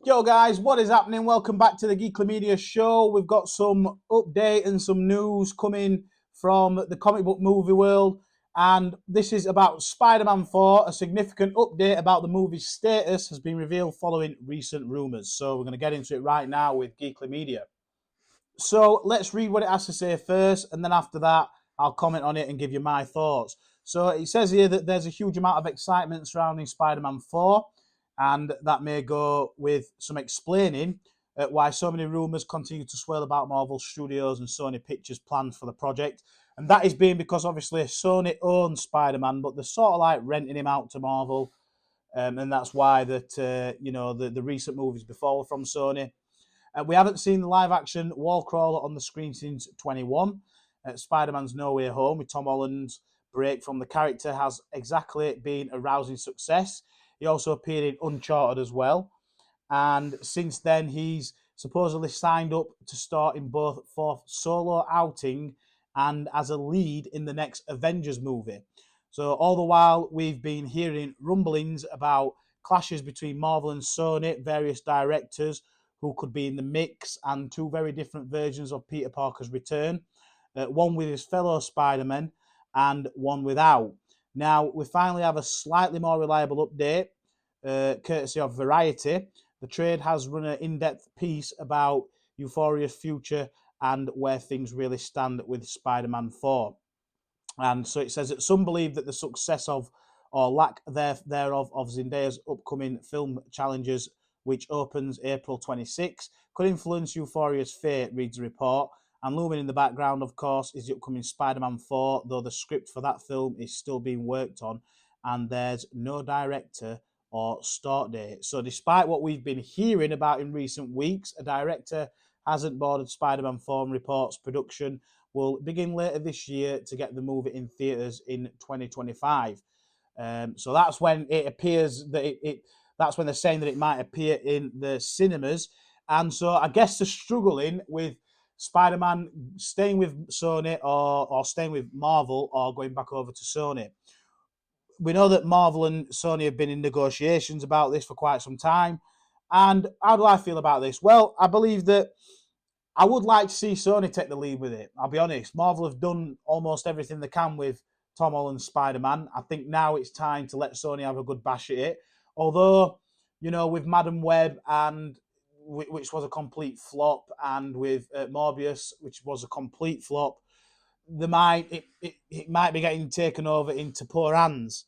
Yo guys, what is happening? Welcome back to the Geekly Media Show. We've got some update and some news coming from the comic book movie world. And this is about Spider-Man 4. A significant update about the movie's status has been revealed following recent rumours. So we're going to get into it right now with Geekly Media. So let's read what it has to say first, and then after that, I'll comment on it and give you my thoughts. So it says here that there's a huge amount of excitement surrounding Spider-Man 4, and that may go with some explaining why so many rumours continue to swirl about Marvel Studios and Sony Pictures' plans for the project. And that is being because obviously Sony owns Spider-Man, but they're sort of like renting him out to Marvel. And that's why the recent movies before were from Sony. We haven't seen the live action wall crawler on the screen since 21. Spider-Man's No Way Home with Tom Holland's break from the character has exactly been a rousing success. He also appeared in Uncharted as well. And since then, he's supposedly signed up to start in both fourth solo outing and as a lead in the next Avengers movie. So all the while, we've been hearing rumblings about clashes between Marvel and Sony, various directors who could be in the mix, and two very different versions of Peter Parker's return. One with his fellow Spider-Man and one without. Now, we finally have a slightly more reliable update, courtesy of Variety. The trade has run an in-depth piece about Euphoria's future and where things really stand with Spider-Man 4. And so it says that some believe that the success of, or lack thereof, of Zendaya's upcoming film challenges, which opens April 26, could influence Euphoria's fate, reads the report. And looming in the background, of course, is the upcoming Spider-Man 4, though the script for that film is still being worked on, and there's no director or start date. So despite what we've been hearing about in recent weeks, a director hasn't boarded Spider-Man 4 and reports production will begin later this year to get the movie in theatres in 2025. So that's when it appears that that's when they're saying that it might appear in the cinemas. And so I guess they're struggling with Spider-Man staying with Sony or staying with Marvel or going back over to Sony. We know that Marvel and Sony have been in negotiations about this for quite some time. And how do I feel about this? Well, I believe that I would like to see Sony take the lead with it. I'll be honest. Marvel have done almost everything they can with Tom Holland's Spider-Man. I think now it's time to let Sony have a good bash at it. Although, with Madam Web and which was a complete flop, and with Morbius, which was a complete flop, it might be getting taken over into poor hands.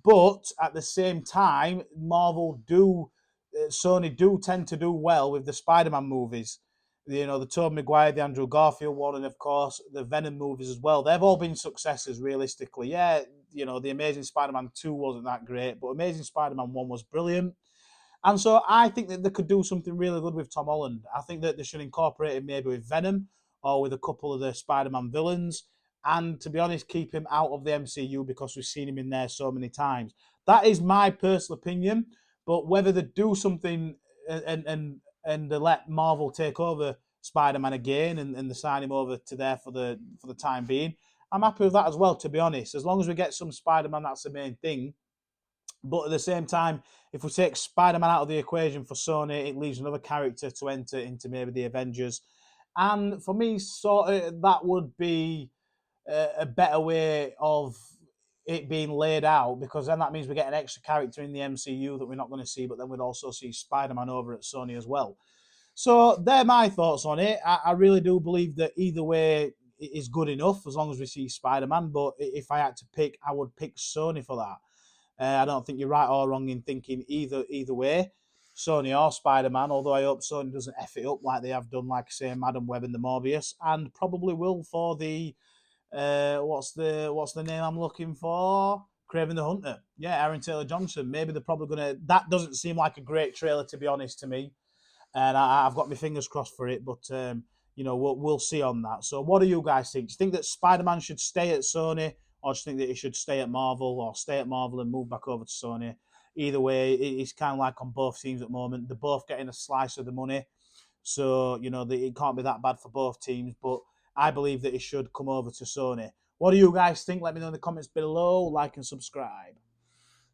But at the same time, Sony do tend to do well with the Spider-Man movies. The Tobey Maguire, the Andrew Garfield one, and of course the Venom movies as well. They've all been successes, realistically. Yeah, the Amazing Spider-Man 2 wasn't that great, but Amazing Spider-Man 1 was brilliant. And so I think that they could do something really good with Tom Holland. I think that they should incorporate him maybe with Venom or with a couple of the Spider-Man villains. And to be honest, keep him out of the MCU because we've seen him in there so many times. That is my personal opinion. But whether they do something and they let Marvel take over Spider-Man again and they sign him over to there for the time being, I'm happy with that as well, to be honest. As long as we get some Spider-Man, that's the main thing. But at the same time, if we take Spider-Man out of the equation for Sony, it leaves another character to enter into maybe the Avengers. And for me, sort of, that would be a better way of it being laid out, because then that means we get an extra character in the MCU that we're not going to see, but then we'd also see Spider-Man over at Sony as well. So they're my thoughts on it. I really do believe that either way is good enough as long as we see Spider-Man. But if I had to pick, I would pick Sony for that. I don't think you're right or wrong in thinking either way, Sony or Spider-Man, although I hope Sony doesn't F it up like they have done, like I say, Madam Web and the Morbius, and probably will for the, what's the name I'm looking for? Craven the Hunter. Yeah, Aaron Taylor-Johnson. Maybe they're probably going to... That doesn't seem like a great trailer, to be honest, to me. And I've got my fingers crossed for it, but, we'll see on that. So what do you guys think? Do you think that Spider-Man should stay at Sony, or do you think that he should stay at Marvel, or stay at Marvel and move back over to Sony? Either way, it's kind of like on both teams at the moment. They're both getting a slice of the money. So, it can't be that bad for both teams. But I believe that it should come over to Sony. What do you guys think? Let me know in the comments below. Like and subscribe.